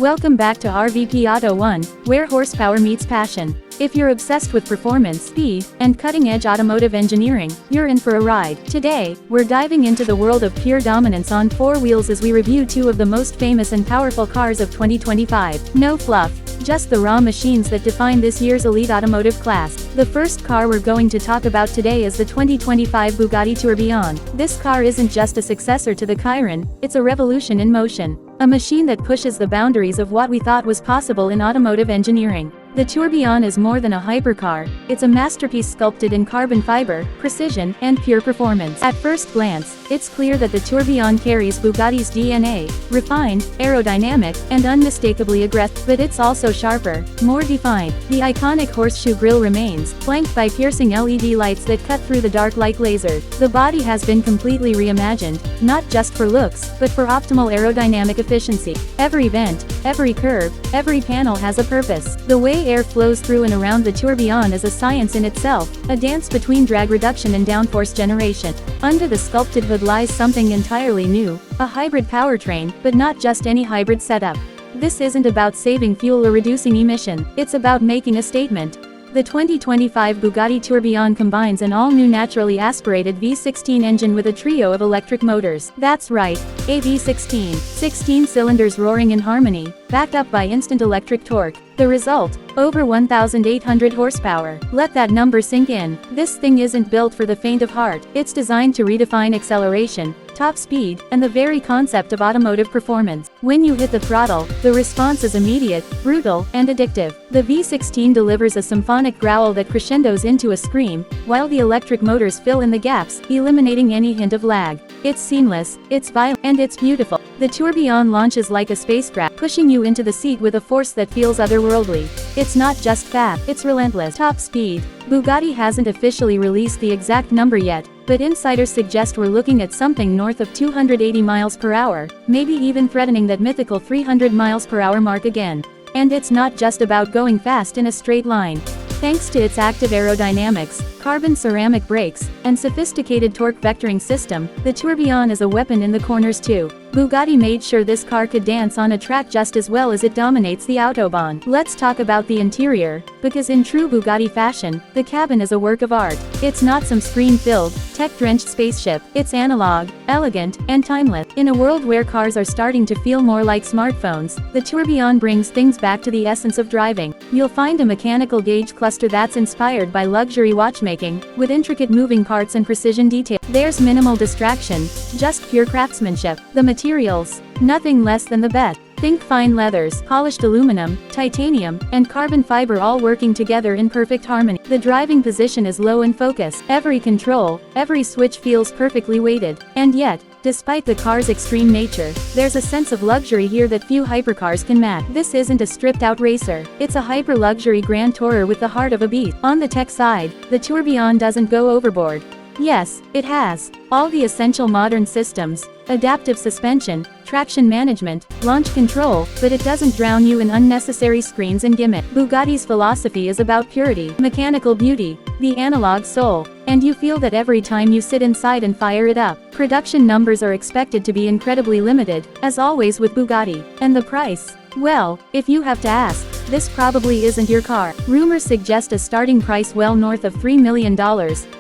Welcome back to RVP Auto 1, where horsepower meets passion. If you're obsessed with performance, speed, and cutting-edge automotive engineering, you're in for a ride. Today, we're diving into the world of pure dominance on four wheels as we review two of the most famous and powerful cars of 2025. No fluff, just the raw machines that define this year's elite automotive class. The first car we're going to talk about today is the 2025 Bugatti Tourbillon. This car isn't just a successor to the Chiron, it's a revolution in motion. A machine that pushes the boundaries of what we thought was possible in automotive engineering. The Tourbillon is more than a hypercar, it's a masterpiece sculpted in carbon fiber, precision, and pure performance. At first glance, it's clear that the Tourbillon carries Bugatti's DNA, refined, aerodynamic, and unmistakably aggressive, but it's also sharper, more defined. The iconic horseshoe grille remains, flanked by piercing LED lights that cut through the dark like lasers. The body has been completely reimagined, not just for looks, but for optimal aerodynamic efficiency. Every vent, every curve, every panel has a purpose. The way air flows through and around the Tourbillon is a science in itself, a dance between drag reduction and downforce generation. Under the sculpted hood lies something entirely new, a hybrid powertrain, but not just any hybrid setup. This isn't about saving fuel or reducing emission, it's about making a statement. The 2025 Bugatti Tourbillon combines an all-new naturally aspirated V16 engine with a trio of electric motors. That's right, a V16. 16 cylinders roaring in harmony, backed up by instant electric torque. The result? Over 1,800 horsepower. Let that number sink in. This thing isn't built for the faint of heart. It's designed to redefine acceleration, top speed, and the very concept of automotive performance. When you hit the throttle, the response is immediate, brutal, and addictive. The V16 delivers a symphonic growl that crescendos into a scream, while the electric motors fill in the gaps, eliminating any hint of lag. It's seamless, it's violent, and it's beautiful. The Tourbillon launches like a spacecraft, pushing you into the seat with a force that feels otherworldly. It's not just fast, it's relentless. Top speed. Bugatti hasn't officially released the exact number yet, but insiders suggest we're looking at something north of 280 miles per hour, maybe even threatening that mythical 300 miles per hour mark again. And it's not just about going fast in a straight line. Thanks to its active aerodynamics, carbon ceramic brakes, and sophisticated torque vectoring system, the Tourbillon is a weapon in the corners too. Bugatti made sure this car could dance on a track just as well as it dominates the Autobahn. Let's talk about the interior, because in true Bugatti fashion, the cabin is a work of art. It's not some screen-filled, tech-drenched spaceship. It's analog, elegant, and timeless. In a world where cars are starting to feel more like smartphones, the Tourbillon brings things back to the essence of driving. You'll find a mechanical gauge cluster that's inspired by luxury watchmaking, with intricate moving parts and precision detail. There's minimal distraction, just pure craftsmanship. The materials, nothing less than the best. Think fine leathers, polished aluminum, titanium, and carbon fiber all working together in perfect harmony. The driving position is low and focused. Every control, every switch feels perfectly weighted. And yet, despite the car's extreme nature, there's a sense of luxury here that few hypercars can match. This isn't a stripped-out racer. It's a hyper-luxury grand tourer with the heart of a beast. On the tech side, the Tourbillon doesn't go overboard. Yes, it has all the essential modern systems, adaptive suspension, traction management, launch control, but it doesn't drown you in unnecessary screens and gimmicks. Bugatti's philosophy is about purity, mechanical beauty, the analog soul, and you feel that every time you sit inside and fire it up. Production numbers are expected to be incredibly limited, as always with Bugatti. And the price? Well, if you have to ask, this probably isn't your car. Rumors suggest a starting price well north of $3 million,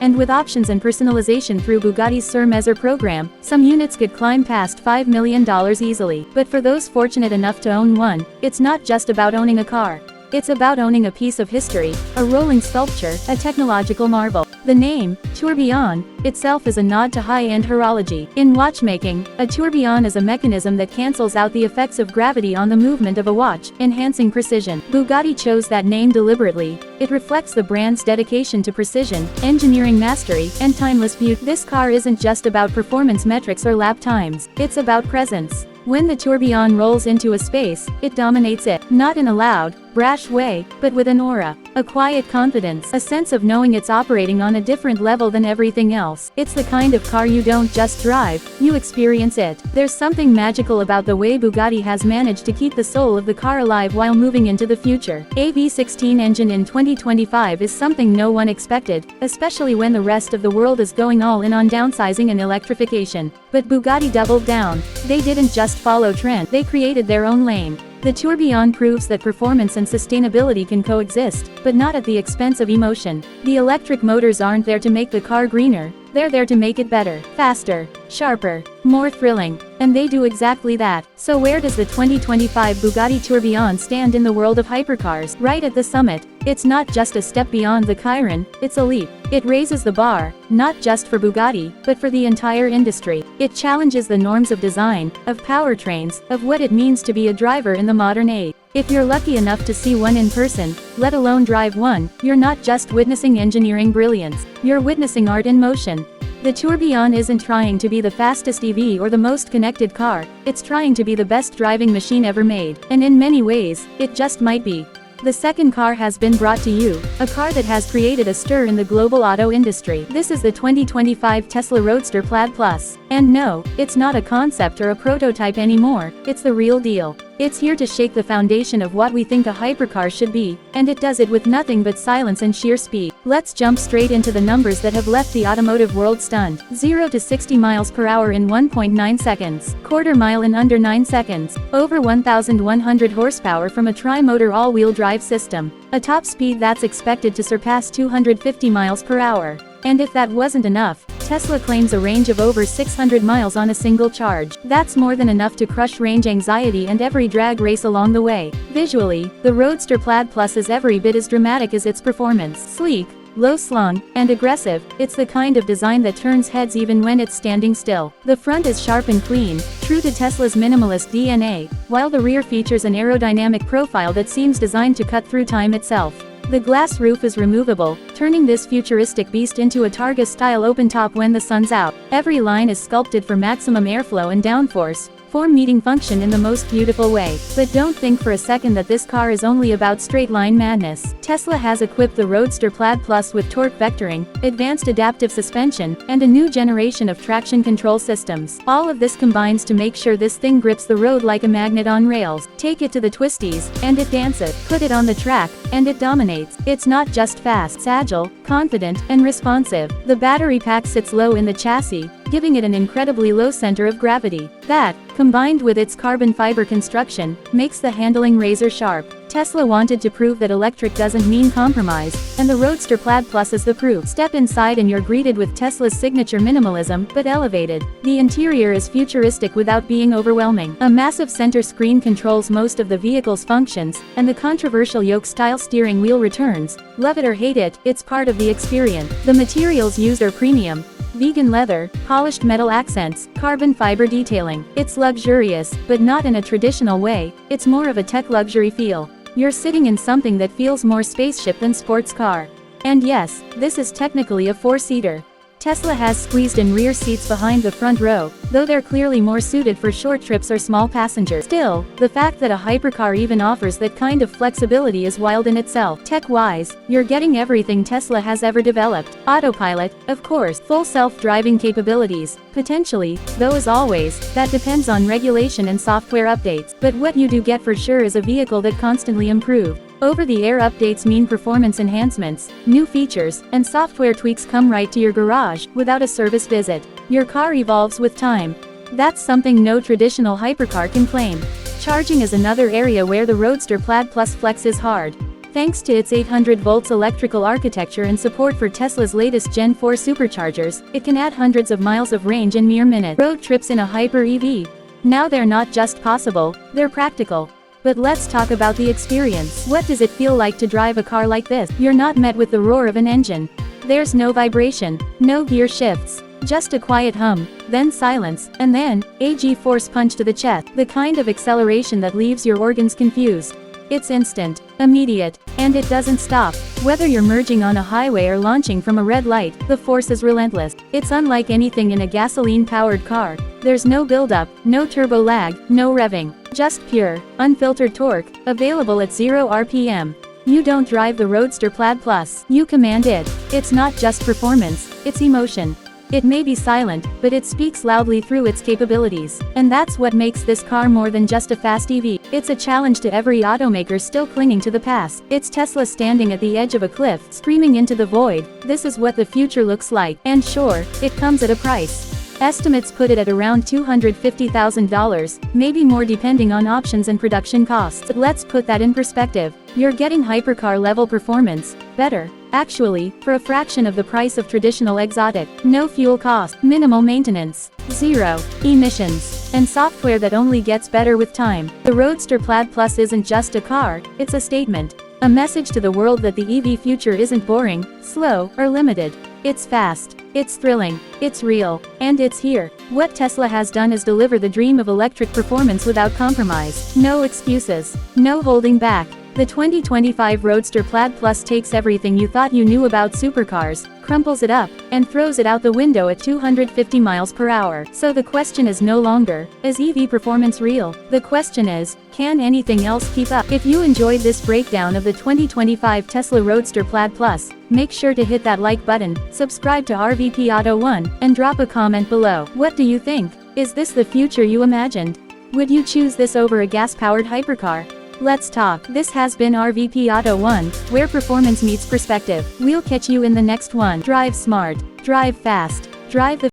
and with options and personalization through Bugatti's Sur Mesure program, some units could climb past $5 million easily. But for those fortunate enough to own one, it's not just about owning a car. It's about owning a piece of history, a rolling sculpture, a technological marvel. The name, Tourbillon, itself is a nod to high-end horology. In watchmaking, a tourbillon is a mechanism that cancels out the effects of gravity on the movement of a watch, enhancing precision. Bugatti chose that name deliberately. It reflects the brand's dedication to precision, engineering mastery, and timeless beauty. This car isn't just about performance metrics or lap times. It's about presence. When the Tourbillon rolls into a space, it dominates it, not in a loud, brash way, but with an aura, a quiet confidence, a sense of knowing it's operating on a different level than everything else. It's the kind of car you don't just drive, you experience it. There's something magical about the way Bugatti has managed to keep the soul of the car alive while moving into the future. A V16 engine in 2025 is something no one expected, especially when the rest of the world is going all in on downsizing and electrification. But Bugatti doubled down. They didn't just follow trend, they created their own lane. The Tourbillon proves that performance and sustainability can coexist, but not at the expense of emotion. The electric motors aren't there to make the car greener, they're there to make it better, faster, sharper, more thrilling. And they do exactly that. So where does the 2025 Bugatti Tourbillon stand in the world of hypercars? Right at the summit. It's not just a step beyond the Chiron, it's a leap. It raises the bar, not just for Bugatti, but for the entire industry. It challenges the norms of design, of powertrains, of what it means to be a driver in the modern age. If you're lucky enough to see one in person, let alone drive one, you're not just witnessing engineering brilliance, you're witnessing art in motion. The Tourbillon isn't trying to be the fastest EV or the most connected car, it's trying to be the best driving machine ever made, and in many ways, it just might be. The second car has been brought to you, a car that has created a stir in the global auto industry. This is the 2025 Tesla Roadster Plaid Plus. And no, it's not a concept or a prototype anymore, it's the real deal. It's here to shake the foundation of what we think a hypercar should be, and it does it with nothing but silence and sheer speed. Let's jump straight into the numbers that have left the automotive world stunned. 0 to 60 miles per hour in 1.9 seconds. Quarter mile in under 9 seconds. Over 1,100 horsepower from a tri-motor all-wheel drive system. A top speed that's expected to surpass 250 miles per hour. And if that wasn't enough, Tesla claims a range of over 600 miles on a single charge. That's more than enough to crush range anxiety and every drag race along the way. Visually, the Roadster Plaid Plus is every bit as dramatic as its performance. Sleek, low-slung, and aggressive, it's the kind of design that turns heads even when it's standing still. The front is sharp and clean, true to Tesla's minimalist DNA, while the rear features an aerodynamic profile that seems designed to cut through time itself. The glass roof is removable, turning this futuristic beast into a Targa-style open top when the sun's out. Every line is sculpted for maximum airflow and downforce, form-meeting function in the most beautiful way. But don't think for a second that this car is only about straight-line madness. Tesla has equipped the Roadster Plaid Plus with torque vectoring, advanced adaptive suspension, and a new generation of traction control systems. All of this combines to make sure this thing grips the road like a magnet on rails. Take it to the twisties, and it dances. Put it on the track, and it dominates. It's not just fast, it's agile, confident, and responsive. The battery pack sits low in the chassis, giving it an incredibly low center of gravity. That, combined with its carbon fiber construction, makes the handling razor sharp. Tesla wanted to prove that electric doesn't mean compromise, and the Roadster Plaid Plus is the proof. Step inside and you're greeted with Tesla's signature minimalism, but elevated. The interior is futuristic without being overwhelming. A massive center screen controls most of the vehicle's functions, and the controversial yoke-style steering wheel returns. Love it or hate it, it's part of the experience. The materials used are premium. Vegan leather, polished metal accents, carbon fiber detailing. It's luxurious, but not in a traditional way, it's more of a tech luxury feel. You're sitting in something that feels more spaceship than sports car. And yes, this is technically a four-seater. Tesla has squeezed in rear seats behind the front row, though they're clearly more suited for short trips or small passengers. Still, the fact that a hypercar even offers that kind of flexibility is wild in itself. Tech-wise, you're getting everything Tesla has ever developed. Autopilot, of course, full self-driving capabilities, potentially, though as always, that depends on regulation and software updates. But what you do get for sure is a vehicle that constantly improves. Over-the-air updates mean performance enhancements, new features, and software tweaks come right to your garage, without a service visit. Your car evolves with time. That's something no traditional hypercar can claim. Charging is another area where the Roadster Plaid Plus flexes hard. Thanks to its 800 volts electrical architecture and support for Tesla's latest Gen 4 superchargers, it can add hundreds of miles of range in mere minutes. Road trips in a hyper EV. Now they're not just possible, they're practical. But let's talk about the experience. What does it feel like to drive a car like this? You're not met with the roar of an engine. There's no vibration, no gear shifts, just a quiet hum, then silence, and then, a G-force punch to the chest, the kind of acceleration that leaves your organs confused. It's instant, immediate, and it doesn't stop. Whether you're merging on a highway or launching from a red light, the force is relentless. It's unlike anything in a gasoline-powered car. There's no buildup, no turbo lag, no revving. Just pure, unfiltered torque, available at 0 RPM. You don't drive the Roadster Plaid Plus, you command it. It's not just performance, it's emotion. It may be silent, but it speaks loudly through its capabilities. And that's what makes this car more than just a fast EV. It's a challenge to every automaker still clinging to the past. It's Tesla standing at the edge of a cliff, screaming into the void, this is what the future looks like. And sure, it comes at a price. Estimates put it at around $250,000, maybe more depending on options and production costs. Let's put that in perspective. You're getting hypercar level performance, better, actually, for a fraction of the price of traditional exotic. No fuel cost, minimal maintenance, zero emissions, and software that only gets better with time. The Roadster Plaid Plus isn't just a car, it's a statement. A message to the world that the EV future isn't boring, slow, or limited. It's fast, it's thrilling, it's real, and it's here. What Tesla has done is deliver the dream of electric performance without compromise. No excuses, no holding back. The 2025 Roadster Plaid Plus takes everything you thought you knew about supercars, crumples it up, and throws it out the window at 250 miles per hour. So the question is no longer, is EV performance real? The question is, can anything else keep up? If you enjoyed this breakdown of the 2025 Tesla Roadster Plaid Plus, make sure to hit that like button, subscribe to RVP Auto 1, and drop a comment below. What do you think? Is this the future you imagined? Would you choose this over a gas-powered hypercar? Let's talk. This has been RVP Auto 1, where performance meets perspective. We'll catch you in the next one. Drive smart, drive fast, drive the